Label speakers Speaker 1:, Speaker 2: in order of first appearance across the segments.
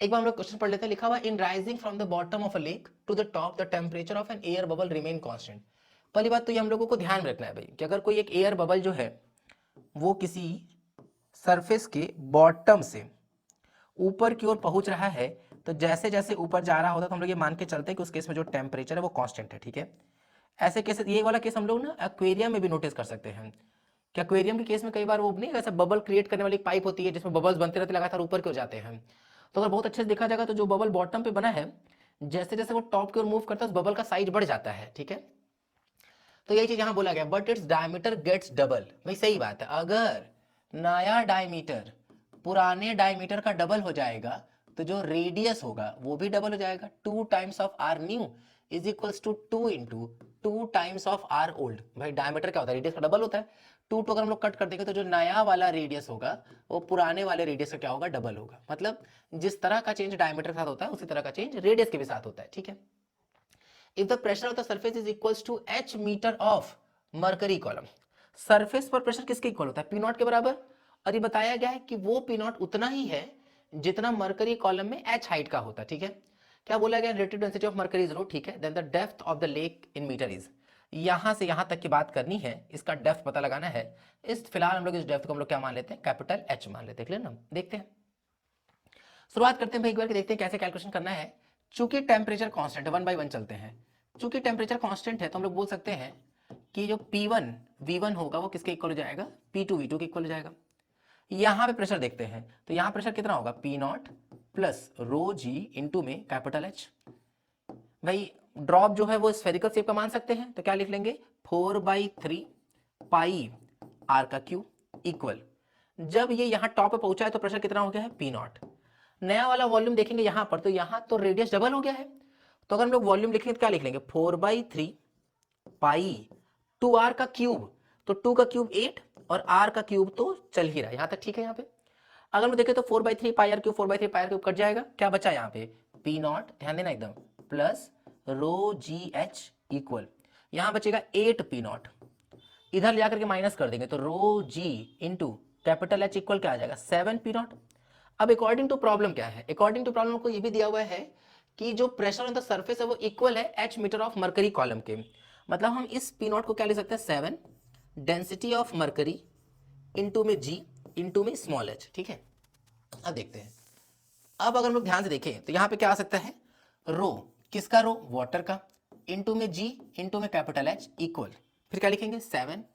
Speaker 1: एक बार हम लोग क्वेश्चन पढ़ लेते हैं। लिखा हुआ in rising from the bottom of a lake to the top the temperature of an air bubble remain constant. पहली बात तो ये हम लोगों को ध्यान रखना है भाई कि अगर कोई एक एयर बबल जो है वो किसी सरफेस के बॉटम से ऊपर की ओर पहुंच रहा है, तो जैसे जैसे ऊपर जा रहा होता है तो हम लोग ये मान के चलते हैं कि उस केस में जो टेम्परेचर है वो कांस्टेंट है। ठीक है, ऐसे केस, ये वाला केस हम लोग ना एक्वेरियम में भी नोटिस कर सकते हैं कि एक्वेरियम के केस में कई बार वो नहीं ऐसा बबल क्रिएट करने वाली पाइप होती है जिसमें बबल्स बनते रहते लगातार ऊपर क्यों जाते हैं। तो अगर बहुत अच्छे से देखा जाएगा तो जो बबल बॉटम पे बना है जैसे जैसे वो टॉप की ओर मूव करता है उस बबल का साइज बढ़ जाता है। ठीक है, तो यही चीज यहां बोला गया but it's diameter gets double. भाई सही बात है, अगर नया डायमीटर पुराने डायमीटर का डबल हो जाएगा तो जो रेडियस होगा वो भी डबल हो जाएगा। 2 times of R new is equals to 2 into 2 times of R old. भाई डायमीटर क्या होता है, रेडियस का डबल होता है। 2 अगर हम लोग कट कर देंगे तो जो नया वाला रेडियस होगा वो पुराने वाले रेडियस का क्या होगा, डबल होगा। मतलब जिस तरह का चेंज डायमीटर के साथ होता है उसी तरह का चेंज रेडियस के भी साथ होता है। ठीक है, if the pressure of the surface is equals to h meter of mercury column, surface पर प्रेशर किसके इक्वल होता है, पी नॉट के बराबर। और ये बताया गया है कि वो पी नॉट उतना ही है जितना मरकरी कॉलम में एच हाइट का होता है। ठीक है, क्या बोला गया, relative density of mercury is rho. ठीक है, then the depth of the lake in meter is, यहां से यहां तक की बात करनी है, इसका डेप्थ पता लगाना है। इस फिलहाल हम लोग इस डेप्थ को हम लोग क्या मान लेते हैं, कैपिटल एच मान लेते हैं। क्लियर ना, देखते हैं, शुरुआत करते हैं भाई एक बार देखते हैं कैसे कैलकुलेशन करना है। चूंकि टेम्परेचर कांस्टेंट है, 1 बाय 1 चलते हैं। चूंकि टेम्परेचर कांस्टेंट है तो हम लोग बोल सकते हैं कि जो P1 V1 होगा वो किसके इक्वल हो जाएगा, P2 V2 के इक्वल हो जाएगा। यहां पे प्रेशर देखते हैं तो यहां प्रेशर कितना होगा, P nought plus rho G into में कैपिटल एच। भाई ड्रॉप जो है वो स्फेरिकल शेप का मान सकते हैं तो क्या लिख लेंगे, 4/3 पाई आर का क्यूब इक्वल, जब ये यहां टॉप पे पहुंचा है तो प्रेशर कितना हो गया है, P नॉट। नया वाला वॉल्यूम देखेंगे यहां पर तो यहां तो रेडियस डबल हो गया है, तो अगर हम लोग वॉल्यूम लिखेंगे तो क्या लिख लेंगे, 4/3 पाई 2r का क्यूब, तो 2 का क्यूब 8 और r का क्यूब तो चल ही रहा है यहां तक। ठीक है, यहाँ पे अगर हम देखें तो 4/3 pi R cube 4/3 pi R cube cut जाएगा, क्या बचा यहाँ पे, पी नॉट, ध्यान देना एकदम, प्लस रो जी एच इक्वल, यहां बचेगा 8 पी नॉट, इधर ले जाकर के माइनस कर देंगे तो रो G into capital H equal क्या आ जाएगा, 7 पी नॉट। अब अकॉर्डिंग टू प्रॉब्लम क्या है, अकॉर्डिंग टू प्रॉब्लम को ये भी दिया हुआ है कि जो प्रेशर ऑन द सरफेस है वो इक्वल है H metre of mercury column के। मतलब हम इस पी नॉट को क्या ले सकते हैं, 7 डेंसिटी ऑफ मरकरी इंटू में जी इंटू में स्मॉल एच। ठीक है, अब देखते हैं। अब अगर हम लोग ध्यान से देखें तो यहाँ पे क्या आ सकता है, रो किसका, रो वाटर का, इंटू में जी इंटू में कैपिटल एच इक्वल, फिर क्या लिखेंगे, 7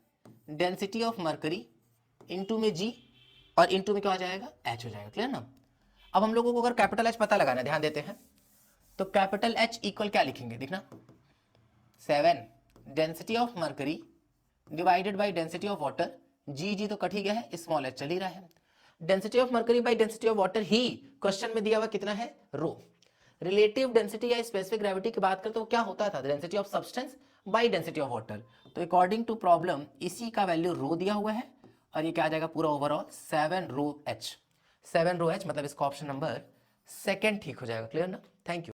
Speaker 1: डेंसिटी ऑफ मरकरी इंटू में जी और इंटू में क्या हो जाएगा, एच हो जाएगा। क्लियर ना। अब हम लोगों को अगर कैपिटल एच पता लगाना है, ध्यान देते हैं, तो कैपिटल एच इक्वल क्या लिखेंगे, देखना, 7 density of mercury divided by density of water, g g तो कट ही गया है, स्मॉल एच चल ही रहा है। Density of mercury by density of water he question में दिया हुआ कितना है, रो। रिलेटिव डेंसिटी या स्पेसिफिक ग्रेविटी की बात करें तो क्या होता था, density of substance by density of water. तो अकॉर्डिंग टू प्रॉब्लम इसी का वैल्यू रो दिया हुआ है और ये क्या आ जाएगा पूरा ओवरऑल 7 रो एच। 7 रो एच मतलब इसका ऑप्शन नंबर सेकंड ठीक हो जाएगा। क्लियर ना, थैंक यू।